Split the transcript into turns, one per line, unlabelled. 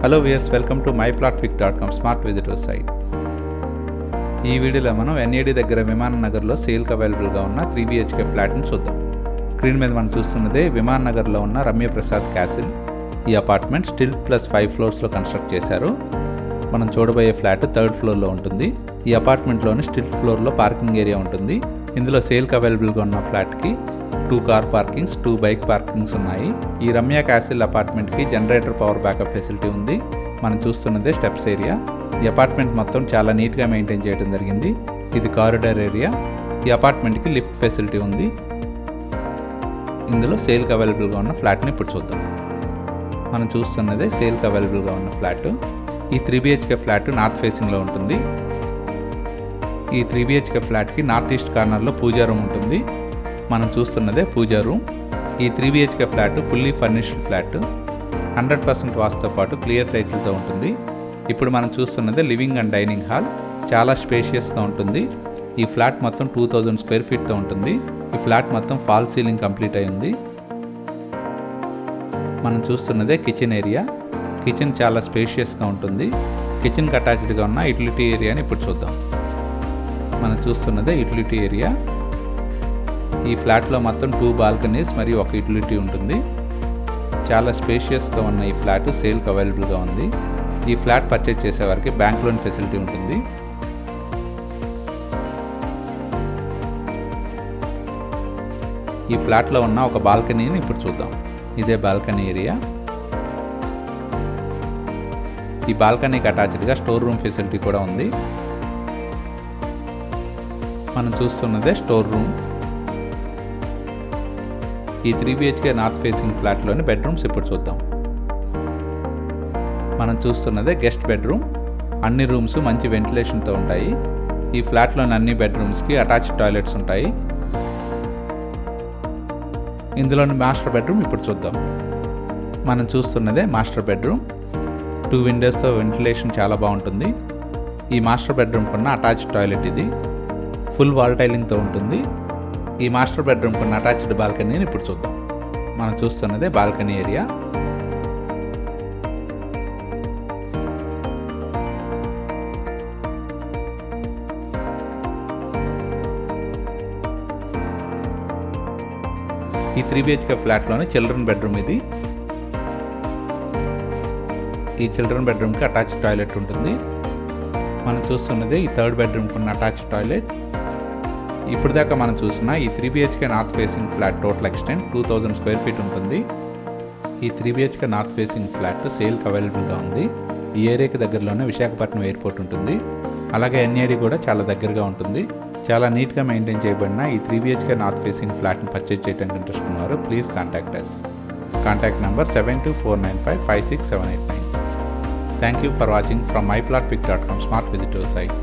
Hello viewers, welcome to myplotpic.com smart visitor site. ఈ వీడియోలో మనం ఎన్ఏడి దగ్గర విమాన నగర్లో సేల్కి అవైలబుల్గా ఉన్న 3 BHK ఫ్లాట్ని చూద్దాం. స్క్రీన్ మీద మనం చూస్తున్నదే విమాన నగర్లో ఉన్న రమ్య ప్రసాద్ క్యాసిల్. ఈ అపార్ట్మెంట్ స్టిల్ ప్లస్ 5 ఫ్లోర్స్లో కన్స్ట్రక్ట్ చేశారు. మనం చూడబోయే ఫ్లాట్ 3rd ఫ్లోర్లో ఉంటుంది. ఈ అపార్ట్మెంట్లోని స్టిల్ ఫ్లోర్లో పార్కింగ్ ఏరియా ఉంటుంది. ఇందులో సేల్కి అవైలబుల్గా ఉన్న ఫ్లాట్కి 2 కార్ పార్కింగ్స్, 2 బైక్ పార్కింగ్స్ ఉన్నాయి. ఈ రమ్య క్యాసిల్ అపార్ట్మెంట్కి జనరేటర్ పవర్ బ్యాకప్ ఫెసిలిటీ ఉంది. మనం చూస్తున్నదే స్టెప్స్ ఏరియా. ఈ అపార్ట్మెంట్ మొత్తం చాలా నీట్గా మెయింటైన్ చేయడం జరిగింది. ఇది కారిడార్ ఏరియా. ఈ అపార్ట్మెంట్కి లిఫ్ట్ ఫెసిలిటీ ఉంది. ఇందులో సేల్కి అవైలబుల్గా ఉన్న ఫ్లాట్ని ఇప్పుడు చూద్దాం. మనం చూస్తున్నదే సేల్కి అవైలబుల్గా ఉన్న ఫ్లాట్. ఈ 3 BHK ఫ్లాట్ నార్త్ ఫేసింగ్లో ఉంటుంది. ఈ 3 BHK ఫ్లాట్కి నార్త్ ఈస్ట్ కార్నర్లో పూజా రూమ్ ఉంటుంది. మనం చూస్తున్నదే పూజా రూమ్. ఈ 3 BHK flat fully furnished flat. 100% వాస్తుతో పాటు క్లియర్ టైటిల్తో ఉంటుంది. ఇప్పుడు మనం చూస్తున్నదే లివింగ్ అండ్ డైనింగ్ హాల్. చాలా స్పేషియస్గా ఉంటుంది. ఈ ఫ్లాట్ మొత్తం 2000 స్క్వేర్ ఫీట్తో ఉంటుంది. ఈ ఫ్లాట్ మొత్తం ఫాల్ సీలింగ్ కంప్లీట్ అయింది. మనం చూస్తున్నదే కిచెన్ ఏరియా. కిచెన్ చాలా స్పేషియస్గా ఉంటుంది. కిచెన్కి అటాచ్డ్గా ఉన్న యూటిలిటీ ఏరియాని ఇప్పుడు చూద్దాం. మనం చూస్తున్నదే యూటిలిటీ ఏరియా. ఈ ఫ్లాట్లో మొత్తం 2 బాల్కనీస్ మరియు 1 యూటిలిటీ ఉంటుంది. చాలా స్పేషియస్గా ఉన్న ఈ ఫ్లాట్ సేల్కి అవైలబుల్గా ఉంది. ఈ ఫ్లాట్ పర్చేజ్ చేసేవారికి బ్యాంక్ లోన్ ఫెసిలిటీ ఉంటుంది. ఈ ఫ్లాట్లో ఉన్న ఒక బాల్కనీని ఇప్పుడు చూద్దాం. ఇదే బాల్కనీ ఏరియా. ఈ బాల్కనీకి అటాచ్డ్గా స్టోర్ రూమ్ ఫెసిలిటీ కూడా ఉంది. మనం చూస్తున్నదే స్టోర్ రూమ్. ఈ 3 BHK నార్త్ ఫేసింగ్ ఫ్లాట్లోని బెడ్రూమ్స్ ఇప్పుడు చూద్దాం. మనం చూస్తున్నదే గెస్ట్ బెడ్రూమ్. అన్ని రూమ్స్ మంచి వెంటిలేషన్తో ఉంటాయి. ఈ ఫ్లాట్లోని అన్ని బెడ్రూమ్స్కి అటాచ్డ్ టాయిలెట్స్ ఉంటాయి. ఇందులోని మాస్టర్ బెడ్రూమ్ ఇప్పుడు చూద్దాం. మనం చూస్తున్నదే మాస్టర్ బెడ్రూమ్. 2 విండోస్తో వెంటిలేషన్ చాలా బాగుంటుంది. ఈ మాస్టర్ బెడ్రూమ్కి ఉన్న అటాచ్డ్ టాయిలెట్ ఇది. ఫుల్ వాల్ టైలింగ్తో ఉంటుంది. ఈ మాస్టర్ బెడ్రూమ్కి ఉన్న అటాచ్డ్ బాల్కనీని ఇప్పుడు చూద్దాం. మనం చూస్తున్నదే బాల్కనీ ఏరియా. ఈ 3 BHK ఫ్లాట్లోని చిల్డ్రన్ బెడ్రూమ్ ఇది. ఈ చిల్డ్రన్ బెడ్రూమ్కి అటాచ్డ్ టాయిలెట్ ఉంటుంది. మనం చూస్తున్నది ఈ 3rd బెడ్రూమ్కి ఉన్న అటాచ్డ్ టాయిలెట్. ఇప్పుడు దాకా మనం చూసిన ఈ 3 BHK north facing flat total extent 2000 square feet ఉంటుంది. ఈ 3 BHK నార్త్ ఫేసింగ్ ఫ్లాట్ సేల్కి అవైలబుల్గా ఉంది. ఈ ఏరియాకి దగ్గరలోనే విశాఖపట్నం ఎయిర్పోర్ట్ ఉంటుంది. అలాగే NAD కూడా చాలా దగ్గరగా ఉంటుంది. చాలా నీట్గా మెయింటైన్ చేయబడిన ఈ 3 BHK నార్త్ ఫేసింగ్ ఫ్లాట్ని పర్చేజ్ చేయడానికి ఇంట్రెస్ట్ ఉన్నారు. Please contact us. Contact number 7249556789. Thank you for watching from myplotpic.com smart visitor site.